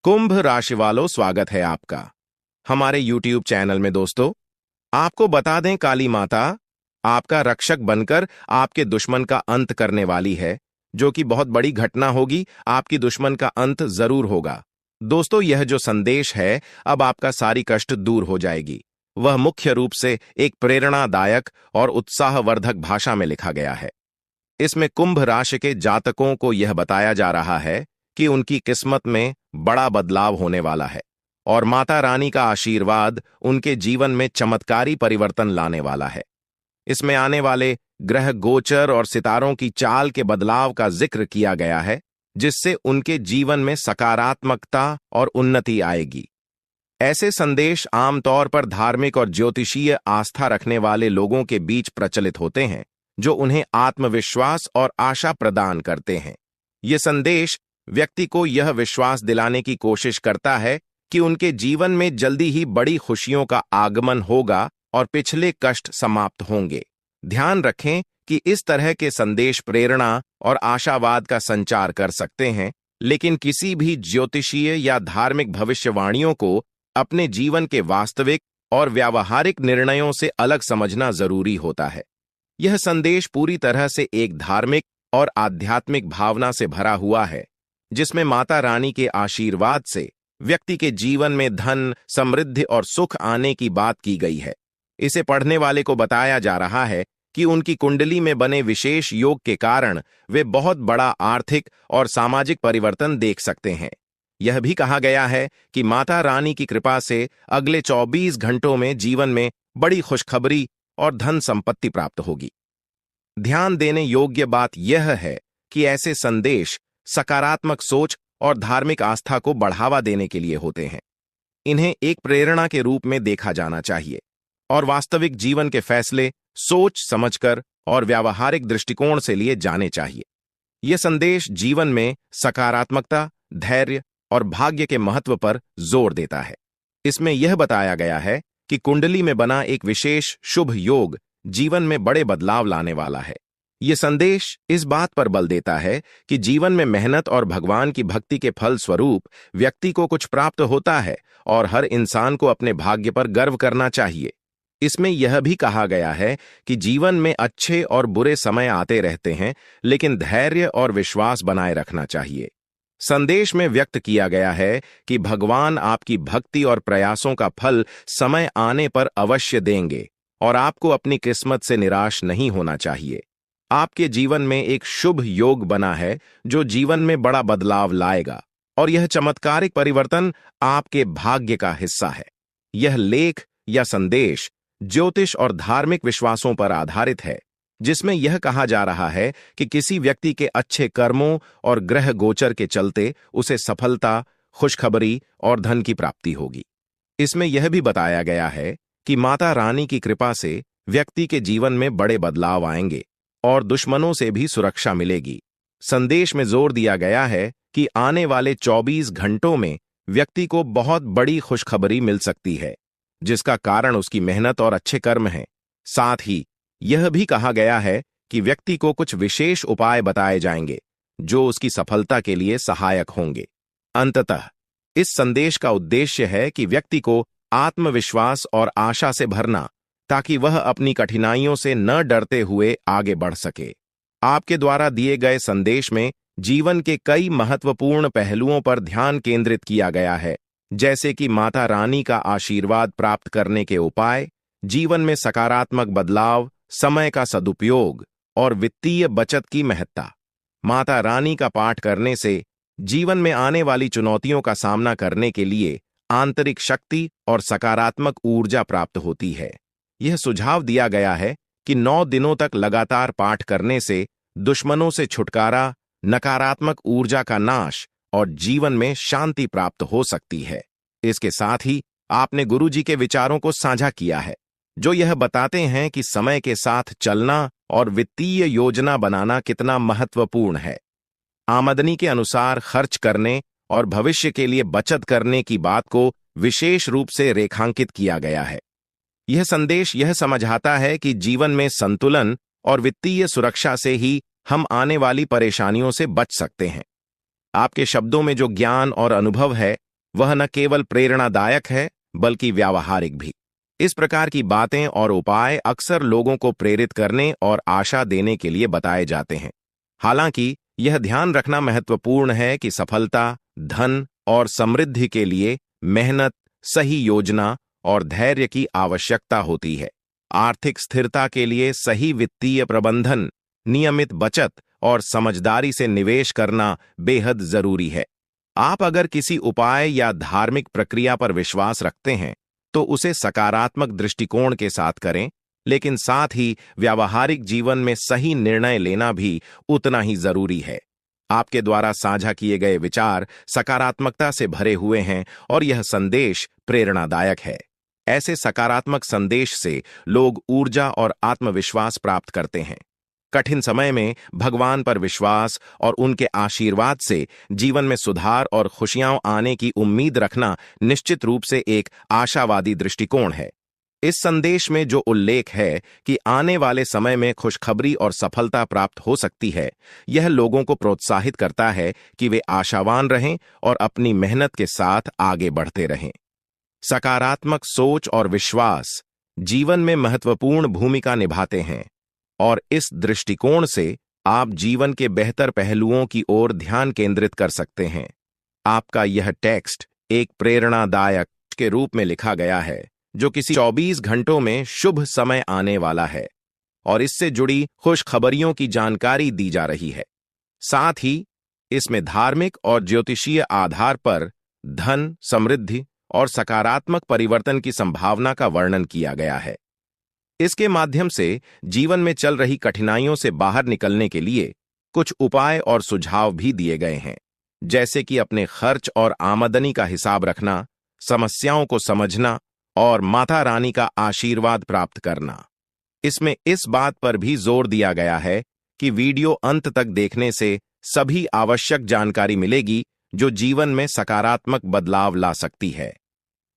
कुंभ राशि वालों, स्वागत है आपका हमारे YouTube चैनल में। दोस्तों, आपको बता दें, काली माता आपका रक्षक बनकर आपके दुश्मन का अंत करने वाली है, जो कि बहुत बड़ी घटना होगी। आपकी दुश्मन का अंत जरूर होगा। दोस्तों, यह जो संदेश है, अब आपका सारी कष्ट दूर हो जाएगी। वह मुख्य रूप से एक प्रेरणादायक और उत्साहवर्धक भाषा में लिखा गया है। इसमें कुंभ राशि के जातकों को यह बताया जा रहा है कि उनकी किस्मत में बड़ा बदलाव होने वाला है और माता रानी का आशीर्वाद उनके जीवन में चमत्कारी परिवर्तन लाने वाला है। इसमें आने वाले ग्रह गोचर और सितारों की चाल के बदलाव का जिक्र किया गया है, जिससे उनके जीवन में सकारात्मकता और उन्नति आएगी। ऐसे संदेश आमतौर पर धार्मिक और ज्योतिषीय आस्था रखने वाले लोगों के बीच प्रचलित होते हैं, जो उन्हें आत्मविश्वास और आशा प्रदान करते हैं। ये संदेश व्यक्ति को यह विश्वास दिलाने की कोशिश करता है कि उनके जीवन में जल्दी ही बड़ी खुशियों का आगमन होगा और पिछले कष्ट समाप्त होंगे। ध्यान रखें कि इस तरह के संदेश प्रेरणा और आशावाद का संचार कर सकते हैं, लेकिन किसी भी ज्योतिषीय या धार्मिक भविष्यवाणियों को अपने जीवन के वास्तविक और व्यावहारिक निर्णयों से अलग समझना जरूरी होता है। यह संदेश पूरी तरह से एक धार्मिक और आध्यात्मिक भावना से भरा हुआ है, जिसमें माता रानी के आशीर्वाद से व्यक्ति के जीवन में धन, समृद्धि और सुख आने की बात की गई है। इसे पढ़ने वाले को बताया जा रहा है कि उनकी कुंडली में बने विशेष योग के कारण वे बहुत बड़ा आर्थिक और सामाजिक परिवर्तन देख सकते हैं। यह भी कहा गया है कि माता रानी की कृपा से अगले 24 घंटों में जीवन में बड़ी खुशखबरी और धन संपत्ति प्राप्त होगी। ध्यान देने योग्य बात यह है कि ऐसे संदेश सकारात्मक सोच और धार्मिक आस्था को बढ़ावा देने के लिए होते हैं। इन्हें एक प्रेरणा के रूप में देखा जाना चाहिए और वास्तविक जीवन के फैसले सोच समझकर और व्यावहारिक दृष्टिकोण से लिए जाने चाहिए। यह संदेश जीवन में सकारात्मकता, धैर्य और भाग्य के महत्व पर जोर देता है। इसमें यह बताया गया है कि कुंडली में बना एक विशेष शुभ योग जीवन में बड़े बदलाव लाने वाला है। यह संदेश इस बात पर बल देता है कि जीवन में मेहनत और भगवान की भक्ति के फल स्वरूप व्यक्ति को कुछ प्राप्त होता है और हर इंसान को अपने भाग्य पर गर्व करना चाहिए। इसमें यह भी कहा गया है कि जीवन में अच्छे और बुरे समय आते रहते हैं, लेकिन धैर्य और विश्वास बनाए रखना चाहिए। संदेश में व्यक्त किया गया है कि भगवान आपकी भक्ति और प्रयासों का फल समय आने पर अवश्य देंगे और आपको अपनी किस्मत से निराश नहीं होना चाहिए। आपके जीवन में एक शुभ योग बना है जो जीवन में बड़ा बदलाव लाएगा और यह चमत्कारिक परिवर्तन आपके भाग्य का हिस्सा है। यह लेख या संदेश ज्योतिष और धार्मिक विश्वासों पर आधारित है, जिसमें यह कहा जा रहा है कि किसी व्यक्ति के अच्छे कर्मों और ग्रह गोचर के चलते उसे सफलता, खुशखबरी और धन की प्राप्ति होगी। इसमें यह भी बताया गया है कि माता रानी की कृपा से व्यक्ति के जीवन में बड़े बदलाव आएंगे और दुश्मनों से भी सुरक्षा मिलेगी। संदेश में जोर दिया गया है कि आने वाले 24 घंटों में व्यक्ति को बहुत बड़ी खुशखबरी मिल सकती है, जिसका कारण उसकी मेहनत और अच्छे कर्म हैं। साथ ही यह भी कहा गया है कि व्यक्ति को कुछ विशेष उपाय बताए जाएंगे, जो उसकी सफलता के लिए सहायक होंगे। अंततः इस संदेश का उद्देश्य है कि व्यक्ति को आत्मविश्वास और आशा से भरना, ताकि वह अपनी कठिनाइयों से न डरते हुए आगे बढ़ सके। आपके द्वारा दिए गए संदेश में जीवन के कई महत्वपूर्ण पहलुओं पर ध्यान केंद्रित किया गया है, जैसे कि माता रानी का आशीर्वाद प्राप्त करने के उपाय, जीवन में सकारात्मक बदलाव, समय का सदुपयोग और वित्तीय बचत की महत्ता। माता रानी का पाठ करने से जीवन में आने वाली चुनौतियों का सामना करने के लिए आंतरिक शक्ति और सकारात्मक ऊर्जा प्राप्त होती है। यह सुझाव दिया गया है कि 9 दिनों तक लगातार पाठ करने से दुश्मनों से छुटकारा, नकारात्मक ऊर्जा का नाश और जीवन में शांति प्राप्त हो सकती है। इसके साथ ही आपने गुरुजी के विचारों को साझा किया है, जो यह बताते हैं कि समय के साथ चलना और वित्तीय योजना बनाना कितना महत्वपूर्ण है। आमदनी के अनुसार खर्च करने और भविष्य के लिए बचत करने की बात को विशेष रूप से रेखांकित किया गया है। यह संदेश यह समझाता है कि जीवन में संतुलन और वित्तीय सुरक्षा से ही हम आने वाली परेशानियों से बच सकते हैं। आपके शब्दों में जो ज्ञान और अनुभव है, वह न केवल प्रेरणादायक है बल्कि व्यावहारिक भी। इस प्रकार की बातें और उपाय अक्सर लोगों को प्रेरित करने और आशा देने के लिए बताए जाते हैं। हालांकि यह ध्यान रखना महत्वपूर्ण है कि सफलता, धन और समृद्धि के लिए मेहनत, सही योजना और धैर्य की आवश्यकता होती है। आर्थिक स्थिरता के लिए सही वित्तीय प्रबंधन, नियमित बचत और समझदारी से निवेश करना बेहद जरूरी है। आप अगर किसी उपाय या धार्मिक प्रक्रिया पर विश्वास रखते हैं तो उसे सकारात्मक दृष्टिकोण के साथ करें, लेकिन साथ ही व्यावहारिक जीवन में सही निर्णय लेना भी उतना ही जरूरी है। आपके द्वारा साझा किए गए विचार सकारात्मकता से भरे हुए हैं और यह संदेश प्रेरणादायक है। ऐसे सकारात्मक संदेश से लोग ऊर्जा और आत्मविश्वास प्राप्त करते हैं। कठिन समय में भगवान पर विश्वास और उनके आशीर्वाद से जीवन में सुधार और खुशियां आने की उम्मीद रखना निश्चित रूप से एक आशावादी दृष्टिकोण है। इस संदेश में जो उल्लेख है कि आने वाले समय में खुशखबरी और सफलता प्राप्त हो सकती है, यह लोगों को प्रोत्साहित करता है कि वे आशावान रहें और अपनी मेहनत के साथ आगे बढ़ते रहें। सकारात्मक सोच और विश्वास जीवन में महत्वपूर्ण भूमिका निभाते हैं और इस दृष्टिकोण से आप जीवन के बेहतर पहलुओं की ओर ध्यान केंद्रित कर सकते हैं। आपका यह टेक्स्ट एक प्रेरणादायक के रूप में लिखा गया है जो किसी 24 घंटों में शुभ समय आने वाला है और इससे जुड़ी खुशखबरियों की जानकारी दी जा रही है। साथ ही इसमें धार्मिक और ज्योतिषीय आधार पर धन, समृद्धि और सकारात्मक परिवर्तन की संभावना का वर्णन किया गया है। इसके माध्यम से जीवन में चल रही कठिनाइयों से बाहर निकलने के लिए कुछ उपाय और सुझाव भी दिए गए हैं, जैसे कि अपने खर्च और आमदनी का हिसाब रखना, समस्याओं को समझना और माता रानी का आशीर्वाद प्राप्त करना। इसमें इस बात पर भी जोर दिया गया है कि वीडियो अंत तक देखने से सभी आवश्यक जानकारी मिलेगी जो जीवन में सकारात्मक बदलाव ला सकती है।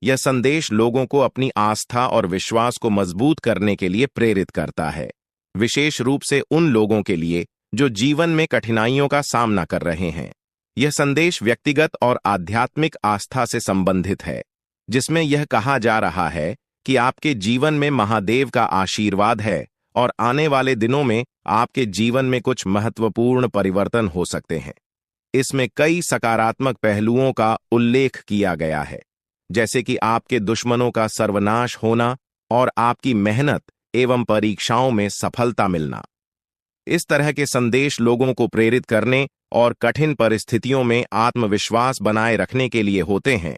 यह संदेश लोगों को अपनी आस्था और विश्वास को मजबूत करने के लिए प्रेरित करता है, विशेष रूप से उन लोगों के लिए जो जीवन में कठिनाइयों का सामना कर रहे हैं। यह संदेश व्यक्तिगत और आध्यात्मिक आस्था से संबंधित है, जिसमें यह कहा जा रहा है कि आपके जीवन में महादेव का आशीर्वाद है और आने वाले दिनों में आपके जीवन में कुछ महत्वपूर्ण परिवर्तन हो सकते हैं। इसमें कई सकारात्मक पहलुओं का उल्लेख किया गया है, जैसे कि आपके दुश्मनों का सर्वनाश होना और आपकी मेहनत एवं परीक्षाओं में सफलता मिलना। इस तरह के संदेश लोगों को प्रेरित करने और कठिन परिस्थितियों में आत्मविश्वास बनाए रखने के लिए होते हैं।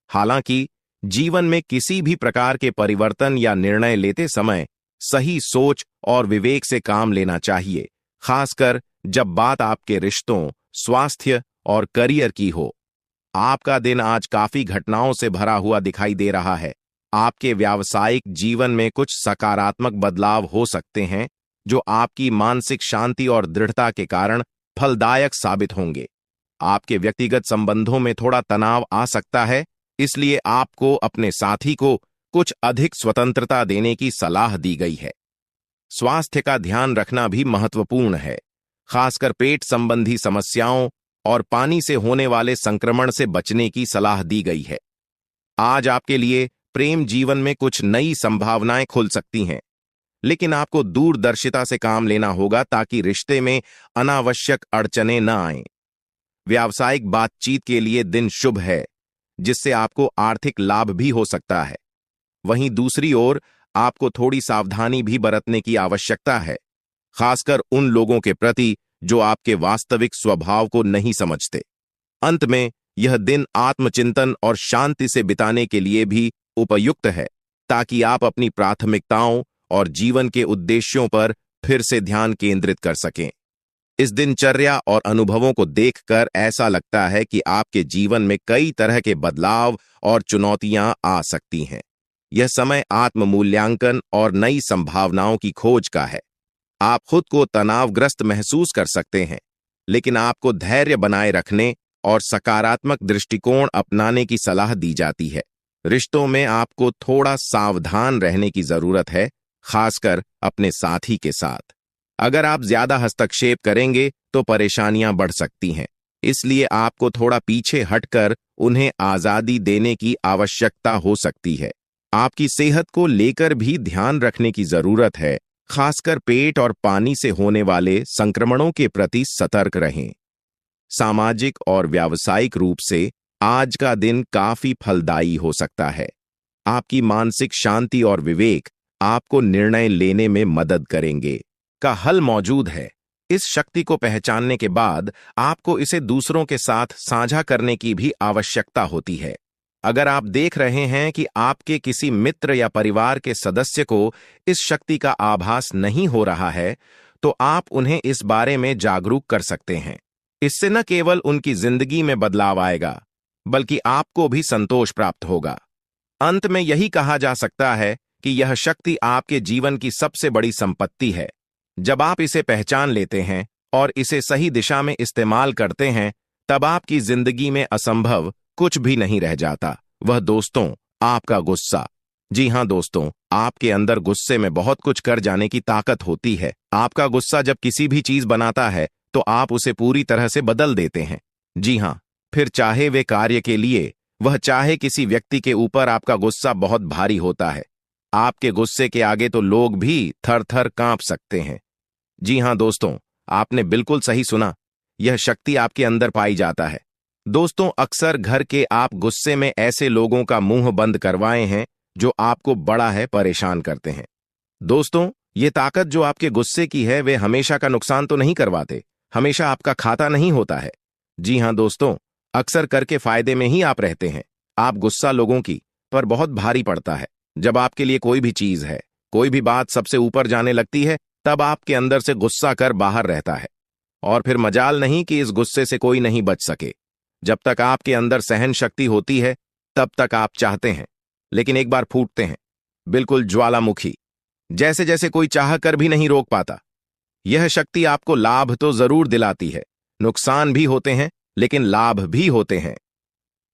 हालांकि जीवन में किसी भी प्रकार के परिवर्तन या निर्णय लेते समय सही सोच और विवेक से काम लेना चाहिए, खासकर जब बात आपके रिश्तों, स्वास्थ्य और करियर की हो। आपका दिन आज काफी घटनाओं से भरा हुआ दिखाई दे रहा है। आपके व्यावसायिक जीवन में कुछ सकारात्मक बदलाव हो सकते हैं जो आपकी मानसिक शांति और दृढ़ता के कारण फलदायक साबित होंगे। आपके व्यक्तिगत संबंधों में थोड़ा तनाव आ सकता है, इसलिए आपको अपने साथी को कुछ अधिक स्वतंत्रता देने की सलाह दी गई है। स्वास्थ्य का ध्यान रखना भी महत्वपूर्ण है, खासकर पेट संबंधी समस्याओं और पानी से होने वाले संक्रमण से बचने की सलाह दी गई है। आज आपके लिए प्रेम जीवन में कुछ नई संभावनाएं खुल सकती हैं, लेकिन आपको दूरदर्शिता से काम लेना होगा ताकि रिश्ते में अनावश्यक अड़चनें न आएं। व्यावसायिक बातचीत के लिए दिन शुभ है, जिससे आपको आर्थिक लाभ भी हो सकता है। वहीं दूसरी ओर आपको थोड़ी सावधानी भी बरतने की आवश्यकता है, खासकर उन लोगों के प्रति जो आपके वास्तविक स्वभाव को नहीं समझते। अंत में यह दिन आत्मचिंतन और शांति से बिताने के लिए भी उपयुक्त है, ताकि आप अपनी प्राथमिकताओं और जीवन के उद्देश्यों पर फिर से ध्यान केंद्रित कर सकें। इस दिनचर्या और अनुभवों को देखकर ऐसा लगता है कि आपके जीवन में कई तरह के बदलाव और चुनौतियां आ सकती हैं। यह समय आत्म मूल्यांकन और नई संभावनाओं की खोज का है। आप खुद को तनावग्रस्त महसूस कर सकते हैं, लेकिन आपको धैर्य बनाए रखने और सकारात्मक दृष्टिकोण अपनाने की सलाह दी जाती है। रिश्तों में आपको थोड़ा सावधान रहने की जरूरत है, खासकर अपने साथी के साथ। अगर आप ज्यादा हस्तक्षेप करेंगे तो परेशानियां बढ़ सकती हैं। इसलिए आपको थोड़ा पीछे हटकर उन्हें आजादी देने की आवश्यकता हो सकती है। आपकी सेहत को लेकर भी ध्यान रखने की जरूरत है, खासकर पेट और पानी से होने वाले संक्रमणों के प्रति सतर्क रहें। सामाजिक और व्यावसायिक रूप से आज का दिन काफी फलदायी हो सकता है। आपकी मानसिक शांति और विवेक आपको निर्णय लेने में मदद करेंगे। का हल मौजूद है। इस शक्ति को पहचानने के बाद आपको इसे दूसरों के साथ साझा करने की भी आवश्यकता होती है। अगर आप देख रहे हैं कि आपके किसी मित्र या परिवार के सदस्य को इस शक्ति का आभास नहीं हो रहा है, तो आप उन्हें इस बारे में जागरूक कर सकते हैं। इससे न केवल उनकी जिंदगी में बदलाव आएगा, बल्कि आपको भी संतोष प्राप्त होगा। अंत में यही कहा जा सकता है कि यह शक्ति आपके जीवन की सबसे बड़ी संपत्ति है। जब आप इसे पहचान लेते हैं और इसे सही दिशा में इस्तेमाल करते हैं, तब आपकी जिंदगी में असंभव कुछ भी नहीं रह जाता। वह दोस्तों, आपका गुस्सा। जी हां दोस्तों, आपके अंदर गुस्से में बहुत कुछ कर जाने की ताकत होती है। आपका गुस्सा जब किसी भी चीज बनाता है तो आप उसे पूरी तरह से बदल देते हैं। जी हां, फिर चाहे वे कार्य के लिए, वह चाहे किसी व्यक्ति के ऊपर, आपका गुस्सा बहुत भारी होता है। आपके गुस्से के आगे तो लोग भी थर थर कांप सकते हैं। जी हां दोस्तों, आपने बिल्कुल सही सुना। यह शक्ति आपके अंदर पाई जाता है। दोस्तों, अक्सर घर के आप गुस्से में ऐसे लोगों का मुंह बंद करवाए हैं जो आपको बड़ा है परेशान करते हैं। दोस्तों, ये ताकत जो आपके गुस्से की है, वे हमेशा का नुकसान तो नहीं करवाते, हमेशा आपका खाता नहीं होता है। जी हां दोस्तों, अक्सर करके फायदे में ही आप रहते हैं। आप गुस्सा लोगों की पर बहुत भारी पड़ता है। जब आपके लिए कोई भी चीज है, कोई भी बात सबसे ऊपर जाने लगती है, तब आपके अंदर से गुस्सा कर बाहर रहता है। और फिर मजाल नहीं कि इस गुस्से से कोई नहीं बच सके। जब तक आपके अंदर सहन शक्ति होती है, तब तक आप चाहते हैं, लेकिन एक बार फूटते हैं, बिल्कुल ज्वालामुखी, जैसे जैसे कोई चाह कर भी नहीं रोक पाता। यह शक्ति आपको लाभ तो जरूर दिलाती है, नुकसान भी होते हैं, लेकिन लाभ भी होते हैं।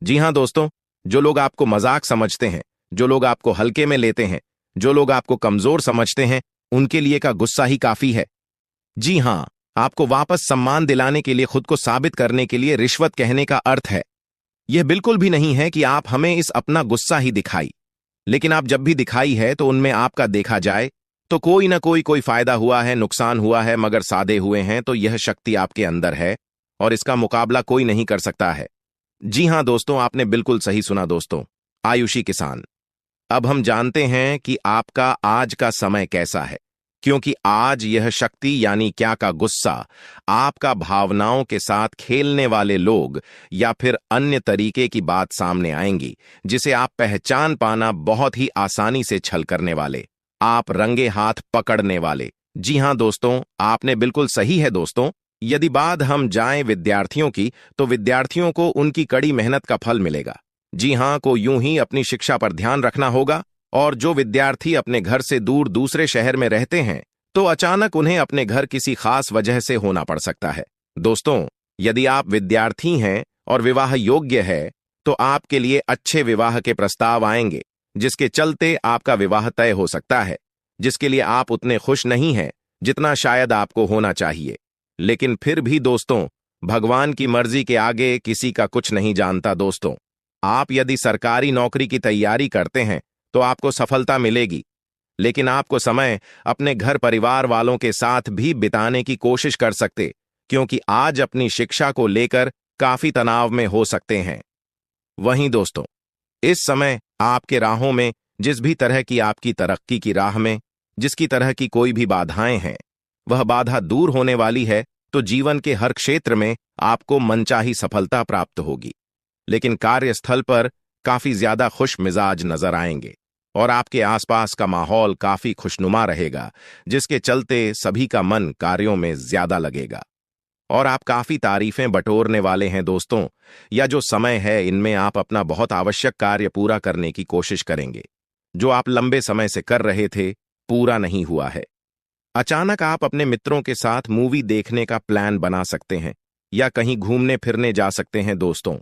जी हां दोस्तों, जो लोग आपको मजाक समझते हैं, जो लोग आपको हल्के में लेते हैं, जो लोग आपको कमजोर समझते हैं, उनके लिए का गुस्सा ही काफी है। जी हां, आपको वापस सम्मान दिलाने के लिए, खुद को साबित करने के लिए रिश्वत कहने का अर्थ है। यह बिल्कुल भी नहीं है कि आप हमें इस अपना गुस्सा ही दिखाई, लेकिन आप जब भी दिखाई है तो उनमें आपका देखा जाए तो कोई ना कोई फायदा हुआ है, नुकसान हुआ है, मगर सादे हुए हैं। तो यह शक्ति आपके अंदर है और इसका मुकाबला कोई नहीं कर सकता है। जी हां दोस्तों, आपने बिल्कुल सही सुना दोस्तों। आयुषी किसान, अब हम जानते हैं कि आपका आज का समय कैसा है, क्योंकि आज यह शक्ति यानी क्या का गुस्सा आपका भावनाओं के साथ खेलने वाले लोग या फिर अन्य तरीके की बात सामने आएंगी, जिसे आप पहचान पाना बहुत ही आसानी से छल करने वाले, आप रंगे हाथ पकड़ने वाले। जी हां दोस्तों, आपने बिल्कुल सही है दोस्तों। यदि बात हम जाएं विद्यार्थियों की, तो विद्यार्थियों को उनकी कड़ी मेहनत का फल मिलेगा। जी हां, को यूं ही अपनी शिक्षा पर ध्यान रखना होगा। और जो विद्यार्थी अपने घर से दूर दूसरे शहर में रहते हैं, तो अचानक उन्हें अपने घर किसी खास वजह से होना पड़ सकता है। दोस्तों, यदि आप विद्यार्थी हैं और विवाह योग्य है, तो आपके लिए अच्छे विवाह के प्रस्ताव आएंगे, जिसके चलते आपका विवाह तय हो सकता है, जिसके लिए आप उतने खुश नहीं हैं जितना शायद आपको होना चाहिए। लेकिन फिर भी दोस्तों, भगवान की मर्जी के आगे किसी का कुछ नहीं जानता। दोस्तों, आप यदि सरकारी नौकरी की तैयारी करते हैं तो आपको सफलता मिलेगी, लेकिन आपको समय अपने घर परिवार वालों के साथ भी बिताने की कोशिश कर सकते, क्योंकि आज अपनी शिक्षा को लेकर काफी तनाव में हो सकते हैं। वहीं दोस्तों, इस समय आपके राहों में जिस भी तरह की आपकी तरक्की की राह में जिसकी तरह की कोई भी बाधाएं हैं, वह बाधा दूर होने वाली है। तो जीवन के हर क्षेत्र में आपको मनचाही सफलता प्राप्त होगी, लेकिन कार्यस्थल पर काफी ज्यादा खुश मिजाज नजर आएंगे और आपके आसपास का माहौल काफी खुशनुमा रहेगा, जिसके चलते सभी का मन कार्यों में ज्यादा लगेगा और आप काफी तारीफें बटोरने वाले हैं। दोस्तों, यह जो समय है, इनमें आप अपना बहुत आवश्यक कार्य पूरा करने की कोशिश करेंगे, जो आप लंबे समय से कर रहे थे, पूरा नहीं हुआ है। अचानक आप अपने मित्रों के साथ मूवी देखने का प्लान बना सकते हैं या कहीं घूमने फिरने जा सकते हैं। दोस्तों,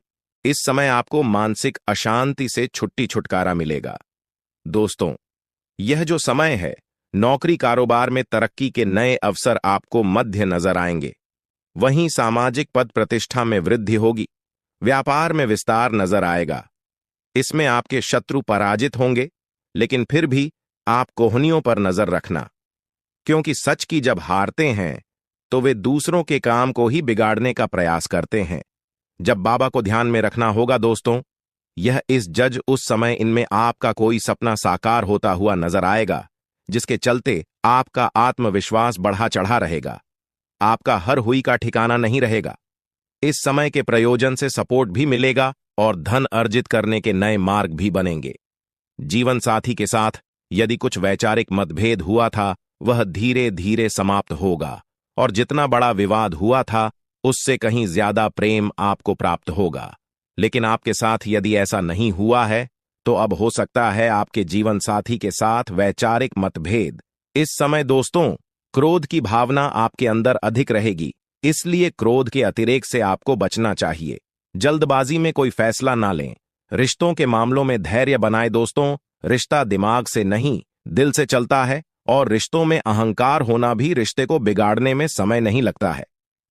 इस समय आपको मानसिक अशांति से छुटकारा मिलेगा। दोस्तों, यह जो समय है, नौकरी कारोबार में तरक्की के नए अवसर आपको मध्य नजर आएंगे। वहीं सामाजिक पद प्रतिष्ठा में वृद्धि होगी। व्यापार में विस्तार नजर आएगा। इसमें आपके शत्रु पराजित होंगे, लेकिन फिर भी आप कोहनियों पर नजर रखना, क्योंकि सच की जब हारते हैं तो वे दूसरों के काम को ही बिगाड़ने का प्रयास करते हैं। जब बाबा को ध्यान में रखना होगा दोस्तों, यह इस जज उस समय इनमें आपका कोई सपना साकार होता हुआ नजर आएगा, जिसके चलते आपका आत्मविश्वास बढ़ा चढ़ा रहेगा। आपका हर हुई का ठिकाना नहीं रहेगा। इस समय के प्रयोजन से सपोर्ट भी मिलेगा और धन अर्जित करने के नए मार्ग भी बनेंगे। जीवन साथी के साथ यदि कुछ वैचारिक मतभेद हुआ था, वह धीरे धीरे समाप्त होगा और जितना बड़ा विवाद हुआ था उससे कहीं ज्यादा प्रेम आपको प्राप्त होगा। लेकिन आपके साथ यदि ऐसा नहीं हुआ है तो अब हो सकता है आपके जीवन साथी के साथ वैचारिक मतभेद। इस समय दोस्तों, क्रोध की भावना आपके अंदर अधिक रहेगी, इसलिए क्रोध के अतिरेक से आपको बचना चाहिए। जल्दबाजी में कोई फैसला ना लें। रिश्तों के मामलों में धैर्य बनाए दोस्तों। रिश्ता दिमाग से नहीं, दिल से चलता है और रिश्तों में अहंकार होना भी रिश्ते को बिगाड़ने में समय नहीं लगता है।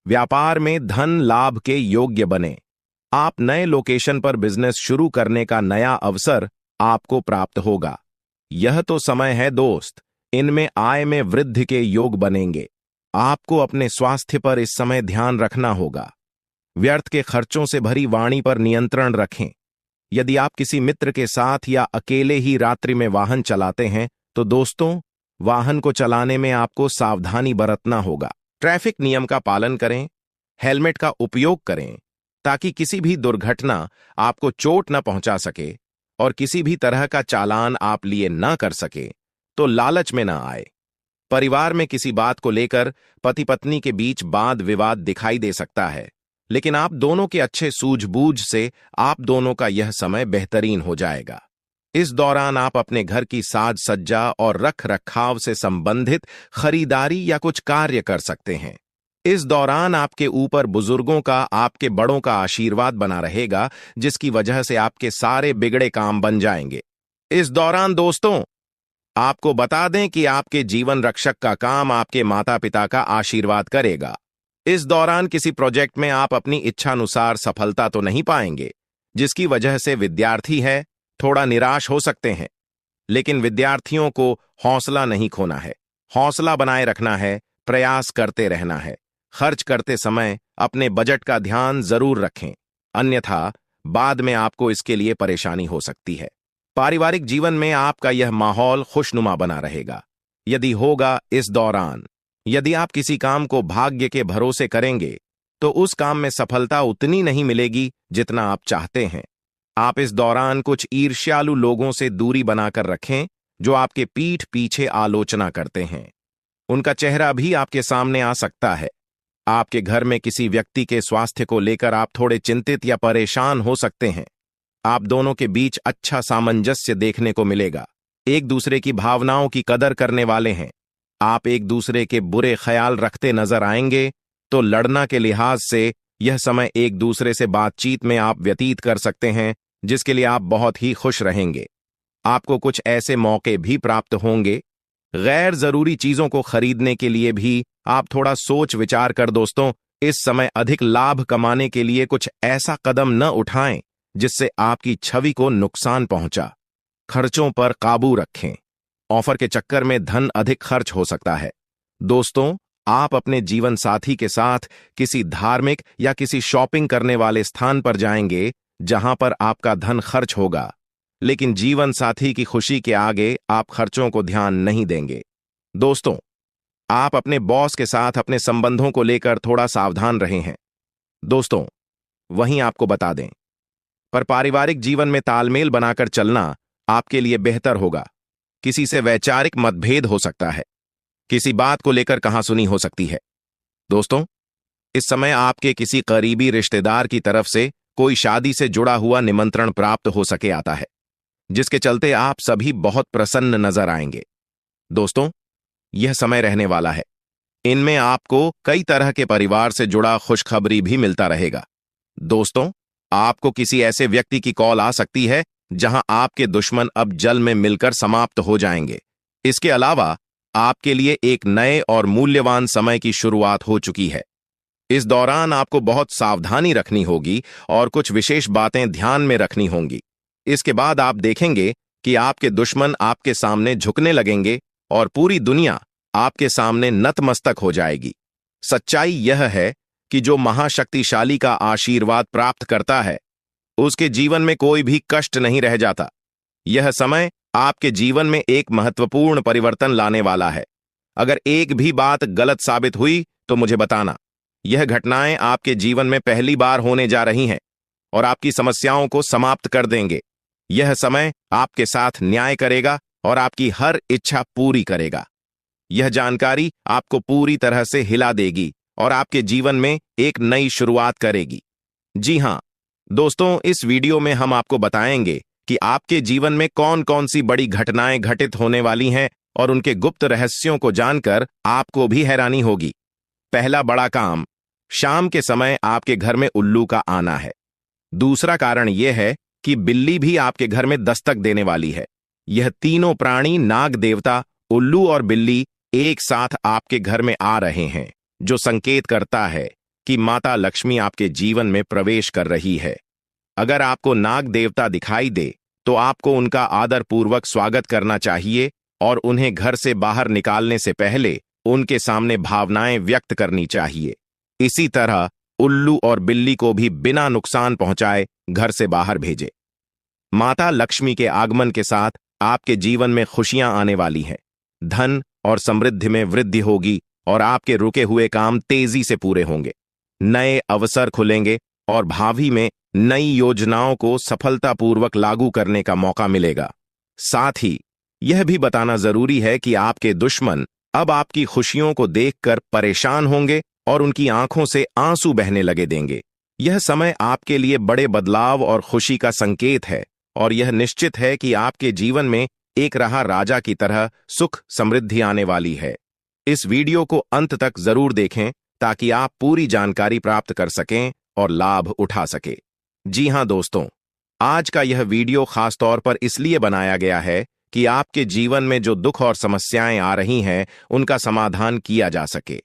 व्यापार में धन लाभ के योग्य बने। आप नए लोकेशन पर बिजनेस शुरू करने का नया अवसर आपको प्राप्त होगा। यह तो समय है दोस्त, इनमें आय में वृद्धि के योग बनेंगे। आपको अपने स्वास्थ्य पर इस समय ध्यान रखना होगा। व्यर्थ के खर्चों से भरी वाणी पर नियंत्रण रखें। यदि आप किसी मित्र के साथ या अकेले ही रात्रि में वाहन चलाते हैं तो दोस्तों, वाहन को चलाने में आपको सावधानी बरतना होगा। ट्रैफिक नियम का पालन करें, हेलमेट का उपयोग करें ताकि किसी भी दुर्घटना आपको चोट न पहुंचा सके और किसी भी तरह का चालान आप लिए न कर सके तो लालच में न आए। परिवार में किसी बात को लेकर पति पत्नी के बीच वाद विवाद दिखाई दे सकता है, लेकिन आप दोनों के अच्छे सूझबूझ से आप दोनों का यह समय बेहतरीन हो जाएगा। इस दौरान आप अपने घर की साज सज्जा और रख रखाव से संबंधित खरीदारी या कुछ कार्य कर सकते हैं। इस दौरान आपके ऊपर बुजुर्गों का, आपके बड़ों का आशीर्वाद बना रहेगा, जिसकी वजह से आपके सारे बिगड़े काम बन जाएंगे। इस दौरान दोस्तों, आपको बता दें कि आपके जीवन रक्षक का काम आपके माता पिता का आशीर्वाद करेगा। इस दौरान किसी प्रोजेक्ट में आप अपनी इच्छानुसार सफलता तो नहीं पाएंगे, जिसकी वजह से विद्यार्थी है थोड़ा निराश हो सकते हैं। लेकिन विद्यार्थियों को हौसला नहीं खोना है, हौसला बनाए रखना है, प्रयास करते रहना है। खर्च करते समय अपने बजट का ध्यान जरूर रखें, अन्यथा बाद में आपको इसके लिए परेशानी हो सकती है। पारिवारिक जीवन में आपका यह माहौल खुशनुमा बना रहेगा। यदि होगा इस दौरान, यदि आप किसी काम को भाग्य के भरोसे करेंगे तो उस काम में सफलता उतनी नहीं मिलेगी जितना आप चाहते हैं। आप इस दौरान कुछ ईर्ष्यालु लोगों से दूरी बनाकर रखें जो आपके पीठ पीछे आलोचना करते हैं। उनका चेहरा भी आपके सामने आ सकता है। आपके घर में किसी व्यक्ति के स्वास्थ्य को लेकर आप थोड़े चिंतित या परेशान हो सकते हैं। आप दोनों के बीच अच्छा सामंजस्य देखने को मिलेगा। एक दूसरे की भावनाओं की कदर करने वाले हैं। आप एक दूसरे के बुरे ख्याल रखते नजर आएंगे, तो लड़ना के लिहाज से यह समय एक दूसरे से बातचीत में आप व्यतीत कर सकते हैं, जिसके लिए आप बहुत ही खुश रहेंगे। आपको कुछ ऐसे मौके भी प्राप्त होंगे। गैर जरूरी चीजों को खरीदने के लिए भी आप थोड़ा सोच विचार कर दोस्तों, इस समय अधिक लाभ कमाने के लिए कुछ ऐसा कदम न उठाएं जिससे आपकी छवि को नुकसान पहुंचा। खर्चों पर काबू रखें। ऑफर के चक्कर में धन अधिक खर्च हो सकता है। दोस्तों, आप अपने जीवन साथी के साथ किसी धार्मिक या किसी शॉपिंग करने वाले स्थान पर जाएंगे जहां पर आपका धन खर्च होगा, लेकिन जीवन साथी की खुशी के आगे आप खर्चों को ध्यान नहीं देंगे। दोस्तों, आप अपने बॉस के साथ अपने संबंधों को लेकर थोड़ा सावधान रहे हैं। दोस्तों, वहीं आपको बता दें, पर पारिवारिक जीवन में तालमेल बनाकर चलना आपके लिए बेहतर होगा। किसी से वैचारिक मतभेद हो सकता है, किसी बात को लेकर कहासुनी हो सकती है। दोस्तों, इस समय आपके किसी करीबी रिश्तेदार की तरफ से कोई शादी से जुड़ा हुआ निमंत्रण प्राप्त हो सके आता है, जिसके चलते आप सभी बहुत प्रसन्न नजर आएंगे। दोस्तों, यह समय रहने वाला है। इनमें आपको कई तरह के परिवार से जुड़ा खुशखबरी भी मिलता रहेगा। दोस्तों, आपको किसी ऐसे व्यक्ति की कॉल आ सकती है जहां आपके दुश्मन अब जल में मिलकर समाप्त हो जाएंगे। इसके अलावा आपके लिए एक नए और मूल्यवान समय की शुरुआत हो चुकी है। इस दौरान आपको बहुत सावधानी रखनी होगी और कुछ विशेष बातें ध्यान में रखनी होंगी। इसके बाद आप देखेंगे कि आपके दुश्मन आपके सामने झुकने लगेंगे और पूरी दुनिया आपके सामने नतमस्तक हो जाएगी। सच्चाई यह है कि जो महाशक्तिशाली का आशीर्वाद प्राप्त करता है, उसके जीवन में कोई भी कष्ट नहीं रह जाता। यह समय आपके जीवन में एक महत्वपूर्ण परिवर्तन लाने वाला है। अगर एक भी बात गलत साबित हुई तो मुझे बताना। यह घटनाएं आपके जीवन में पहली बार होने जा रही हैं और आपकी समस्याओं को समाप्त कर देंगे। यह समय आपके साथ न्याय करेगा और आपकी हर इच्छा पूरी करेगा। यह जानकारी आपको पूरी तरह से हिला देगी और आपके जीवन में एक नई शुरुआत करेगी। जी हां दोस्तों, इस वीडियो में हम आपको बताएंगे कि आपके जीवन में कौन कौन सी बड़ी घटनाएं घटित होने वाली हैं और उनके गुप्त रहस्यों को जानकर आपको भी हैरानी होगी। पहला बड़ा काम, शाम के समय आपके घर में उल्लू का आना है। दूसरा कारण यह है कि बिल्ली भी आपके घर में दस्तक देने वाली है। यह तीनों प्राणी, नाग देवता, उल्लू और बिल्ली, एक साथ आपके घर में आ रहे हैं, जो संकेत करता है कि माता लक्ष्मी आपके जीवन में प्रवेश कर रही है। अगर आपको नाग देवता दिखाई दे तो आपको उनका आदरपूर्वक स्वागत करना चाहिए और उन्हें घर से बाहर निकालने से पहले उनके सामने भावनाएं व्यक्त करनी चाहिए। इसी तरह उल्लू और बिल्ली को भी बिना नुकसान पहुंचाए घर से बाहर भेजे। माता लक्ष्मी के आगमन के साथ आपके जीवन में खुशियां आने वाली हैं। धन और समृद्धि में वृद्धि होगी और आपके रुके हुए काम तेजी से पूरे होंगे। नए अवसर खुलेंगे और भावी में नई योजनाओं को सफलतापूर्वक लागू करने का मौका मिलेगा। साथ ही यह भी बताना जरूरी है कि आपके दुश्मन अब आपकी खुशियों को देखकर परेशान होंगे और उनकी आंखों से आंसू बहने लगे देंगे। यह समय आपके लिए बड़े बदलाव और खुशी का संकेत है और यह निश्चित है कि आपके जीवन में एक रहा राजा की तरह सुख समृद्धि आने वाली है। इस वीडियो को अंत तक जरूर देखें ताकि आप पूरी जानकारी प्राप्त कर सकें और लाभ उठा सके। जी हां दोस्तों, आज का यह वीडियो खास तौर पर इसलिए बनाया गया है कि आपके जीवन में जो दुख और समस्याएं आ रही हैं, उनका समाधान किया जा सके।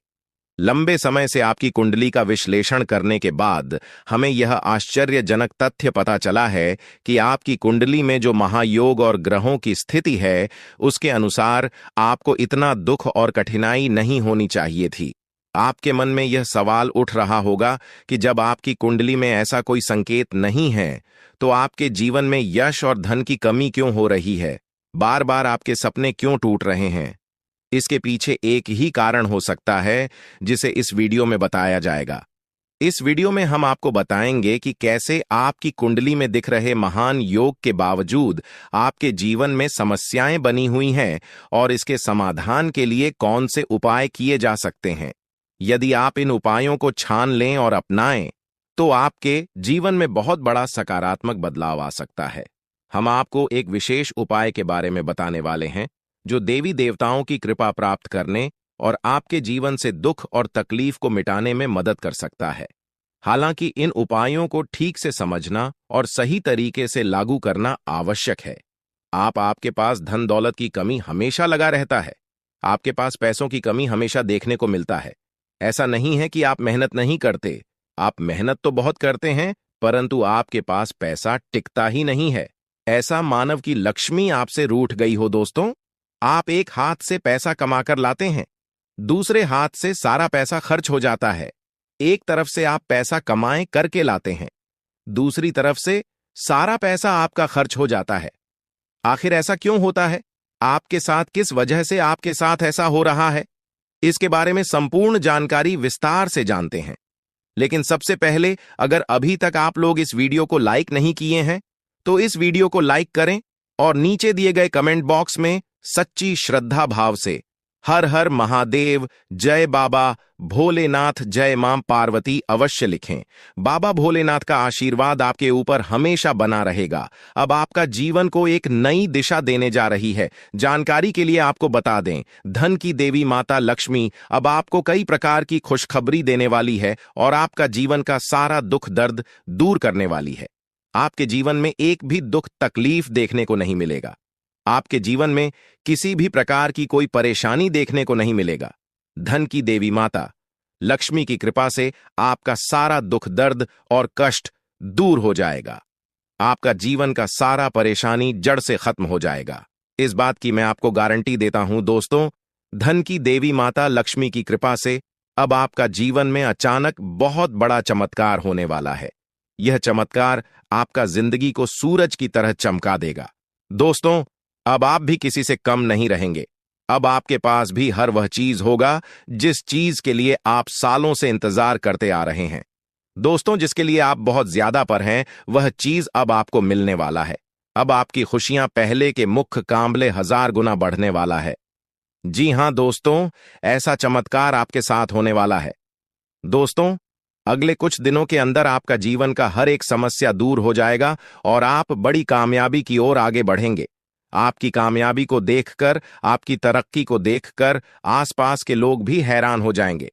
लंबे समय से आपकी कुंडली का विश्लेषण करने के बाद हमें यह आश्चर्यजनक तथ्य पता चला है कि आपकी कुंडली में जो महायोग और ग्रहों की स्थिति है, उसके अनुसार आपको इतना दुख और कठिनाई नहीं होनी चाहिए थी। आपके मन में यह सवाल उठ रहा होगा कि जब आपकी कुंडली में ऐसा कोई संकेत नहीं है, तो आपके जीवन में यश और धन की कमी क्यों हो रही है? बार बार आपके सपने क्यों टूट रहे हैं? इसके पीछे एक ही कारण हो सकता है, जिसे इस वीडियो में बताया जाएगा। इस वीडियो में हम आपको बताएंगे कि कैसे आपकी कुंडली में दिख रहे महान योग के बावजूद आपके जीवन में समस्याएं बनी हुई हैं और इसके समाधान के लिए कौन से उपाय किए जा सकते हैं। यदि आप इन उपायों को छान लें और अपनाएं, तो आपके जीवन में बहुत बड़ा सकारात्मक बदलाव आ सकता है। हम आपको एक विशेष उपाय के बारे में बताने वाले हैं, जो देवी देवताओं की कृपा प्राप्त करने और आपके जीवन से दुख और तकलीफ को मिटाने में मदद कर सकता है। हालांकि इन उपायों को ठीक से समझना और सही तरीके से लागू करना आवश्यक है। आपके पास धन दौलत की कमी हमेशा लगा रहता है। आपके पास पैसों की कमी हमेशा देखने को मिलता है। ऐसा नहीं है कि आप मेहनत नहीं करते, आप मेहनत तो बहुत करते हैं, परंतु आपके पास पैसा टिकता ही नहीं है। ऐसा मानव की लक्ष्मी आपसे रूठ गई हो दोस्तों। आप एक हाथ से पैसा कमाकर लाते हैं, दूसरे हाथ से सारा पैसा खर्च हो जाता है। एक तरफ से आप पैसा कमाए करके लाते हैं, दूसरी तरफ से सारा पैसा आपका खर्च हो जाता है। आखिर ऐसा क्यों होता है? आपके साथ किस वजह से आपके साथ ऐसा हो रहा है? इसके बारे में संपूर्ण जानकारी विस्तार से जानते हैं। लेकिन सबसे पहले, अगर अभी तक आप लोग इस वीडियो को लाइक नहीं किए हैं, तो इस वीडियो को लाइक करें और नीचे दिए गए कमेंट बॉक्स में सच्ची श्रद्धा भाव से हर हर महादेव, जय बाबा भोलेनाथ, जय मां पार्वती अवश्य लिखें। बाबा भोलेनाथ का आशीर्वाद आपके ऊपर हमेशा बना रहेगा। अब आपका जीवन को एक नई दिशा देने जा रही है। जानकारी के लिए आपको बता दें, धन की देवी माता लक्ष्मी अब आपको कई प्रकार की खुशखबरी देने वाली है और आपका जीवन का सारा दुख दर्द दूर करने वाली है। आपके जीवन में एक भी दुख तकलीफ देखने को नहीं मिलेगा। आपके जीवन में किसी भी प्रकार की कोई परेशानी देखने को नहीं मिलेगा। धन की देवी माता लक्ष्मी की कृपा से आपका सारा दुख दर्द और कष्ट दूर हो जाएगा। आपका जीवन का सारा परेशानी जड़ से खत्म हो जाएगा। इस बात की मैं आपको गारंटी देता हूं दोस्तों। धन की देवी माता लक्ष्मी की कृपा से अब आपका जीवन में अचानक बहुत बड़ा चमत्कार होने वाला है। यह चमत्कार आपका जिंदगी को सूरज की तरह चमका देगा। दोस्तों, अब आप भी किसी से कम नहीं रहेंगे। अब आपके पास भी हर वह चीज होगा जिस चीज के लिए आप सालों से इंतजार करते आ रहे हैं। दोस्तों, जिसके लिए आप बहुत ज्यादा पर हैं, वह चीज अब आपको मिलने वाला है। अब आपकी खुशियां पहले के मुख्य कामले 1000 गुना बढ़ने वाला है। जी हां दोस्तों, ऐसा चमत्कार आपके साथ होने वाला है। दोस्तों, अगले कुछ दिनों के अंदर आपका जीवन का हर एक समस्या दूर हो जाएगा और आप बड़ी कामयाबी की ओर आगे बढ़ेंगे। आपकी कामयाबी को देखकर, आपकी तरक्की को देखकर आसपास के लोग भी हैरान हो जाएंगे।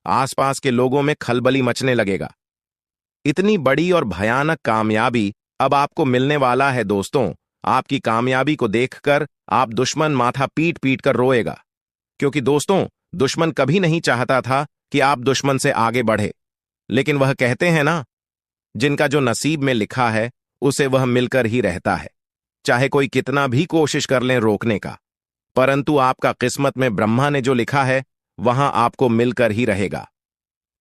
आसपास के लोगों में खलबली मचने लगेगा। इतनी बड़ी और भयानक कामयाबी अब आपको मिलने वाला है। दोस्तों, आपकी कामयाबी को देखकर आप दुश्मन माथा पीट पीट कर रोएगा, क्योंकि दोस्तों, दुश्मन कभी नहीं चाहता था कि आप दुश्मन से आगे बढ़े। लेकिन वह कहते हैं ना, जिनका जो नसीब में लिखा है उसे वह मिलकर ही रहता है। चाहे कोई कितना भी कोशिश कर लें रोकने का, परंतु आपका किस्मत में ब्रह्मा ने जो लिखा है वहां आपको मिलकर ही रहेगा।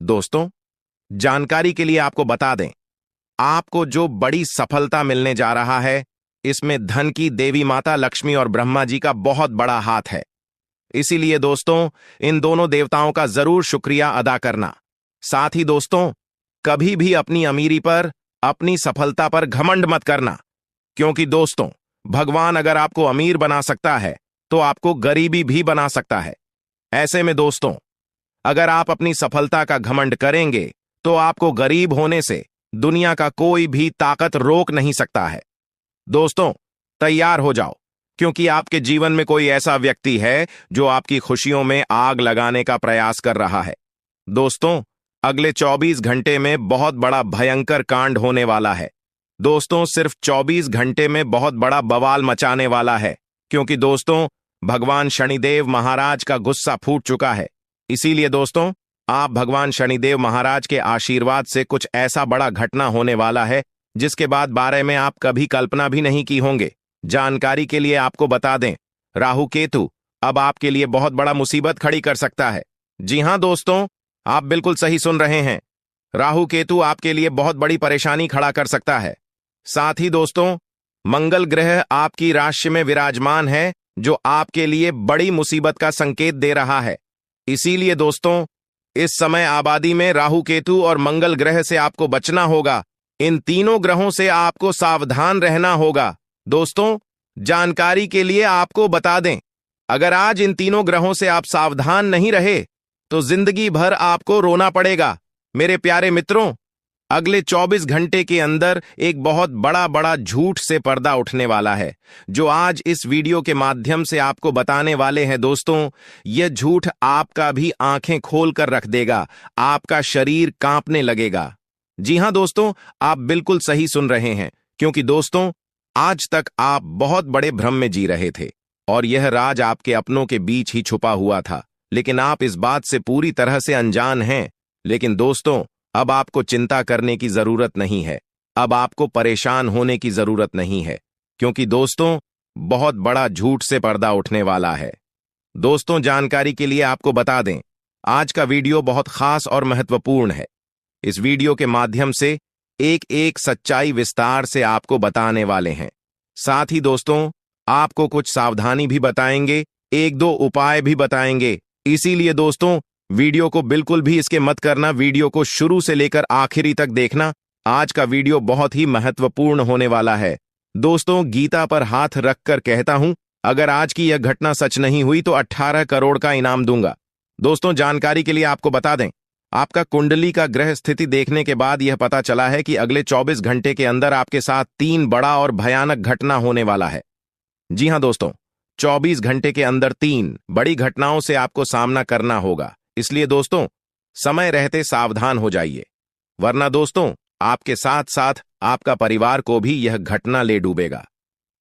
दोस्तों, जानकारी के लिए आपको बता दें, आपको जो बड़ी सफलता मिलने जा रहा है, इसमें धन की देवी माता लक्ष्मी और ब्रह्मा जी का बहुत बड़ा हाथ है। इसीलिए दोस्तों, इन दोनों देवताओं का जरूर शुक्रिया अदा करना। साथ ही दोस्तों, कभी भी अपनी अमीरी पर, अपनी सफलता पर घमंड मत करना, क्योंकि दोस्तों, भगवान अगर आपको अमीर बना सकता है तो आपको गरीबी भी बना सकता है। ऐसे में दोस्तों, अगर आप अपनी सफलता का घमंड करेंगे तो आपको गरीब होने से दुनिया का कोई भी ताकत रोक नहीं सकता है। दोस्तों, तैयार हो जाओ, क्योंकि आपके जीवन में कोई ऐसा व्यक्ति है जो आपकी खुशियों में आग लगाने का प्रयास कर रहा है। दोस्तों, अगले 24 घंटे में बहुत बड़ा भयंकर कांड होने वाला है। दोस्तों, सिर्फ 24 घंटे में बहुत बड़ा बवाल मचाने वाला है, क्योंकि दोस्तों, भगवान शनिदेव महाराज का गुस्सा फूट चुका है। इसीलिए दोस्तों, आप भगवान शनिदेव महाराज के आशीर्वाद से कुछ ऐसा बड़ा घटना होने वाला है जिसके बाद बारे में आप कभी कल्पना भी नहीं की होंगे। जानकारी के लिए आपको बता दें, राहु केतु अब आपके लिए बहुत बड़ा मुसीबत खड़ी कर सकता है। जी हां दोस्तों, आप बिल्कुल सही सुन रहे हैं। राहु केतु आपके लिए बहुत बड़ी परेशानी खड़ा कर सकता है। साथ ही दोस्तों, मंगल ग्रह आपकी राशि में विराजमान है, जो आपके लिए बड़ी मुसीबत का संकेत दे रहा है। इसीलिए दोस्तों, इस समय आबादी में राहु केतु और मंगल ग्रह से आपको बचना होगा। इन तीनों ग्रहों से आपको सावधान रहना होगा। दोस्तों, जानकारी के लिए आपको बता दें, अगर आज इन तीनों ग्रहों से आप सावधान नहीं रहे तो जिंदगी भर आपको रोना पड़ेगा। मेरे प्यारे मित्रों, अगले 24 घंटे के अंदर एक बहुत बड़ा झूठ से पर्दा उठने वाला है, जो आज इस वीडियो के माध्यम से आपको बताने वाले हैं। दोस्तों, यह झूठ आपका भी आंखें खोल कर रख देगा, आपका शरीर कांपने लगेगा। जी हां दोस्तों, आप बिल्कुल सही सुन रहे हैं, क्योंकि दोस्तों, आज तक आप बहुत बड़े भ्रम में जी रहे थे और यह राज आपके अपनों के बीच ही छुपा हुआ था, लेकिन आप इस बात से पूरी तरह से अनजान हैं। लेकिन दोस्तों, अब आपको चिंता करने की जरूरत नहीं है, अब आपको परेशान होने की जरूरत नहीं है, क्योंकि दोस्तों, बहुत बड़ा झूठ से पर्दा उठने वाला है। दोस्तों, जानकारी के लिए आपको बता दें, आज का वीडियो बहुत खास और महत्वपूर्ण है। इस वीडियो के माध्यम से एक एक सच्चाई विस्तार से आपको बताने वाले हैं। साथ ही दोस्तों, आपको कुछ सावधानी भी बताएंगे, एक दो उपाय भी बताएंगे। इसीलिए दोस्तों, वीडियो को बिल्कुल भी इसके मत करना, वीडियो को शुरू से लेकर आखिरी तक देखना। आज का वीडियो बहुत ही महत्वपूर्ण होने वाला है। दोस्तों, गीता पर हाथ रखकर कहता हूं, अगर आज की यह घटना सच नहीं हुई तो 18 करोड़ का इनाम दूंगा। दोस्तों, जानकारी के लिए आपको बता दें, आपका कुंडली का ग्रह स्थिति देखने के बाद यह पता चला है कि अगले 24 घंटे के अंदर आपके साथ 3 बड़ा और भयानक घटना होने वाला है। जी हां दोस्तों, 24 घंटे के अंदर 3 बड़ी घटनाओं से आपको सामना करना होगा। इसलिए दोस्तों, समय रहते सावधान हो जाइए, वरना दोस्तों, आपके साथ साथ आपका परिवार को भी यह घटना ले डूबेगा।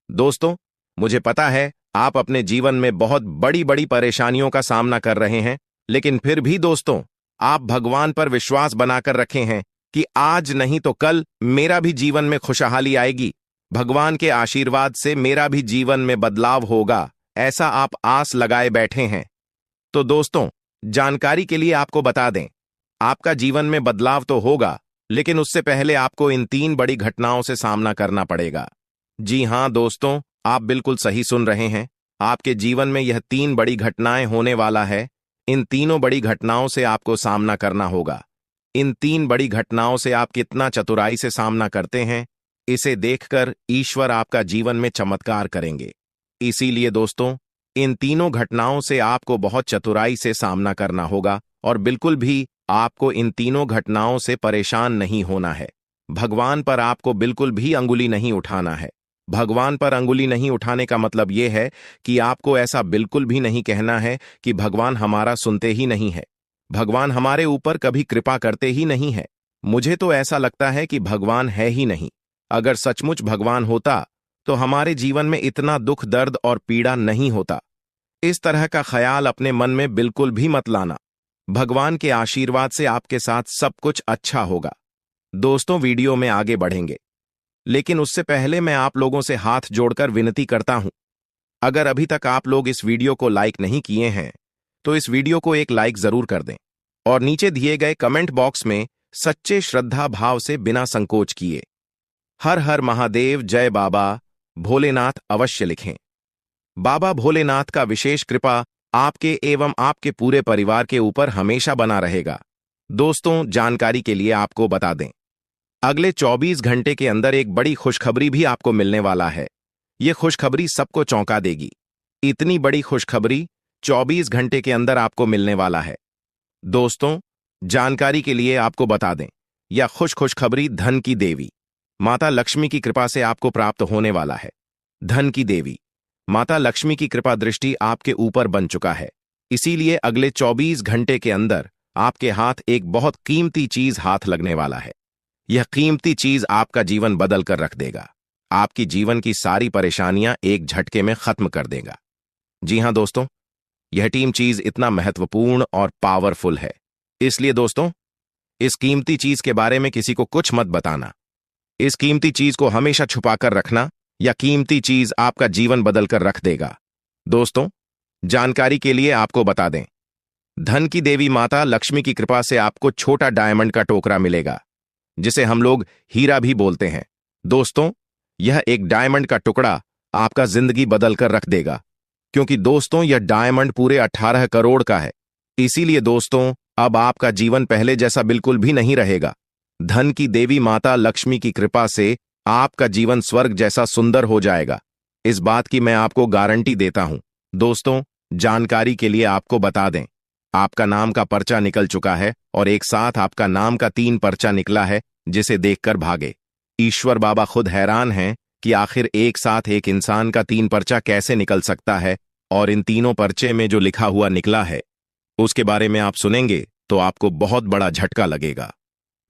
दोस्तों, मुझे पता है आप अपने जीवन में बहुत बड़ी बड़ी परेशानियों का सामना कर रहे हैं, लेकिन फिर भी दोस्तों, आप भगवान पर विश्वास बनाकर रखे हैं कि आज नहीं तो कल मेरा भी जीवन में खुशहाली आएगी, भगवान के आशीर्वाद से मेरा भी जीवन में बदलाव होगा, ऐसा आप आस लगाए बैठे हैं। तो दोस्तों, जानकारी के लिए आपको बता दें, आपका जीवन में बदलाव तो होगा, लेकिन उससे पहले आपको इन 3 बड़ी घटनाओं से सामना करना पड़ेगा। जी हां दोस्तों, आप बिल्कुल सही सुन रहे हैं। आपके जीवन में यह 3 बड़ी घटनाएं होने वाला है। इन तीनों बड़ी घटनाओं से आपको सामना करना होगा। इन 3 बड़ी घटनाओं से आप कितना चतुराई से सामना करते हैं, इसे देखकर ईश्वर आपका जीवन में चमत्कार करेंगे। इसीलिए दोस्तों, इन तीनों घटनाओं से आपको बहुत चतुराई से सामना करना होगा और बिल्कुल भी आपको इन तीनों घटनाओं से परेशान नहीं होना है। भगवान पर आपको बिल्कुल भी अंगुली नहीं उठाना है। भगवान पर अंगुली नहीं उठाने का मतलब यह है कि आपको ऐसा बिल्कुल भी नहीं कहना है कि भगवान हमारा सुनते ही नहीं है, भगवान हमारे ऊपर कभी कृपा करते ही नहीं है, मुझे तो ऐसा लगता है कि भगवान है ही नहीं। अगर सचमुच भगवान होता तो हमारे जीवन में इतना दुख, दर्द और पीड़ा नहीं होता। इस तरह का ख्याल अपने मन में बिल्कुल भी मत लाना। भगवान के आशीर्वाद से आपके साथ सब कुछ अच्छा होगा। दोस्तों, वीडियो में आगे बढ़ेंगे, लेकिन उससे पहले मैं आप लोगों से हाथ जोड़कर विनती करता हूं, अगर अभी तक आप लोग इस वीडियो को लाइक नहीं किए हैं तो इस वीडियो को एक लाइक जरूर कर दें और नीचे दिए गए कमेंट बॉक्स में सच्चे श्रद्धा भाव से बिना संकोच किए हर हर महादेव, जय बाबा भोलेनाथ अवश्य लिखें। बाबा भोलेनाथ का विशेष कृपा आपके एवं आपके पूरे परिवार के ऊपर हमेशा बना रहेगा। दोस्तों, जानकारी के लिए आपको बता दें, अगले 24 घंटे के अंदर एक बड़ी खुशखबरी भी आपको मिलने वाला है। यह खुशखबरी सबको चौंका देगी। इतनी बड़ी खुशखबरी 24 घंटे के अंदर आपको मिलने वाला है। दोस्तों, जानकारी के लिए आपको बता दें, यह खुशखबरी धन की देवी माता लक्ष्मी की कृपा से आपको प्राप्त होने वाला है। धन की देवी माता लक्ष्मी की कृपा दृष्टि आपके ऊपर बन चुका है। इसीलिए अगले 24 घंटे के अंदर आपके हाथ एक बहुत कीमती चीज हाथ लगने वाला है। यह कीमती चीज आपका जीवन बदल कर रख देगा। आपकी जीवन की सारी परेशानियां एक झटके में खत्म कर देगा। जी हां दोस्तों, यह टीम चीज इतना महत्वपूर्ण और पावरफुल है। इसलिए दोस्तों, इस कीमती चीज के बारे में किसी को कुछ मत बताना। इस कीमती चीज को हमेशा छुपाकर रखना, या कीमती चीज आपका जीवन बदल कर रख देगा। दोस्तों, जानकारी के लिए आपको बता दें, धन की देवी माता लक्ष्मी की कृपा से आपको छोटा डायमंड का टोकरा मिलेगा, जिसे हम लोग हीरा भी बोलते हैं। दोस्तों, यह एक डायमंड का टुकड़ा आपका जिंदगी बदल कर रख देगा, क्योंकि दोस्तों यह डायमंड पूरे 18 करोड़ का है। इसीलिए दोस्तों, अब आपका जीवन पहले जैसा बिल्कुल भी नहीं रहेगा। धन की देवी माता लक्ष्मी की कृपा से आपका जीवन स्वर्ग जैसा सुंदर हो जाएगा। इस बात की मैं आपको गारंटी देता हूं। दोस्तों, जानकारी के लिए आपको बता दें, आपका नाम का पर्चा निकल चुका है और एक साथ आपका नाम का 3 पर्चा निकला है, जिसे देखकर भागे। ईश्वर बाबा खुद हैरान हैं कि आखिर एक साथ एक इंसान का 3 पर्चा कैसे निकल सकता है, और इन तीनों पर्चे में जो लिखा हुआ निकला है उसके बारे में आप सुनेंगे तो आपको बहुत बड़ा झटका लगेगा।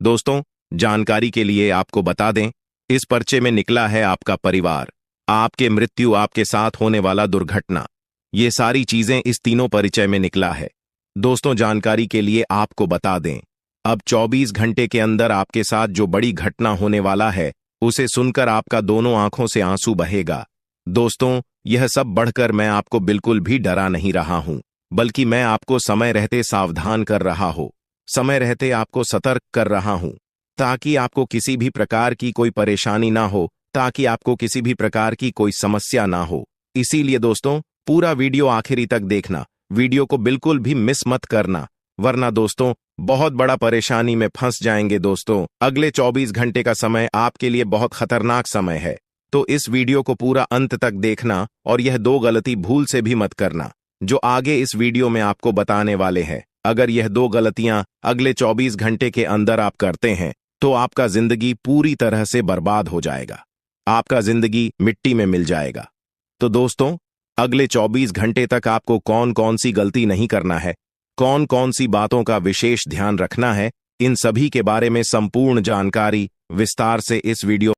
दोस्तों, जानकारी के लिए आपको बता दें, इस पर्चे में निकला है आपका परिवार, आपके मृत्यु, आपके साथ होने वाला दुर्घटना, ये सारी चीजें इस तीनों परिचय में निकला है। दोस्तों, जानकारी के लिए आपको बता दें, अब 24 घंटे के अंदर आपके साथ जो बड़ी घटना होने वाला है उसे सुनकर आपका दोनों आंखों से आंसू बहेगा। दोस्तों, यह सब बढ़कर मैं आपको बिल्कुल भी डरा नहीं रहा हूं, बल्कि मैं आपको समय रहते सावधान कर रहा हूं, समय रहते आपको सतर्क कर रहा हूं, ताकि आपको किसी भी प्रकार की कोई परेशानी ना हो, ताकि आपको किसी भी प्रकार की कोई समस्या ना हो। इसीलिए दोस्तों, पूरा वीडियो आखिरी तक देखना, वीडियो को बिल्कुल भी मिस मत करना, वरना दोस्तों बहुत बड़ा परेशानी में फंस जाएंगे। दोस्तों, अगले 24 घंटे का समय आपके लिए बहुत खतरनाक समय है, तो इस वीडियो को पूरा अंत तक देखना और यह 2 गलती भूल से भी मत करना जो आगे इस वीडियो में आपको बताने वाले हैं। अगर यह 2 गलतियां अगले 24 घंटे के अंदर आप करते हैं तो आपका जिंदगी पूरी तरह से बर्बाद हो जाएगा, आपका जिंदगी मिट्टी में मिल जाएगा। तो दोस्तों, अगले 24 घंटे तक आपको कौन कौन सी गलती नहीं करना है, कौन कौन सी बातों का विशेष ध्यान रखना है, इन सभी के बारे में संपूर्ण जानकारी विस्तार से इस वीडियो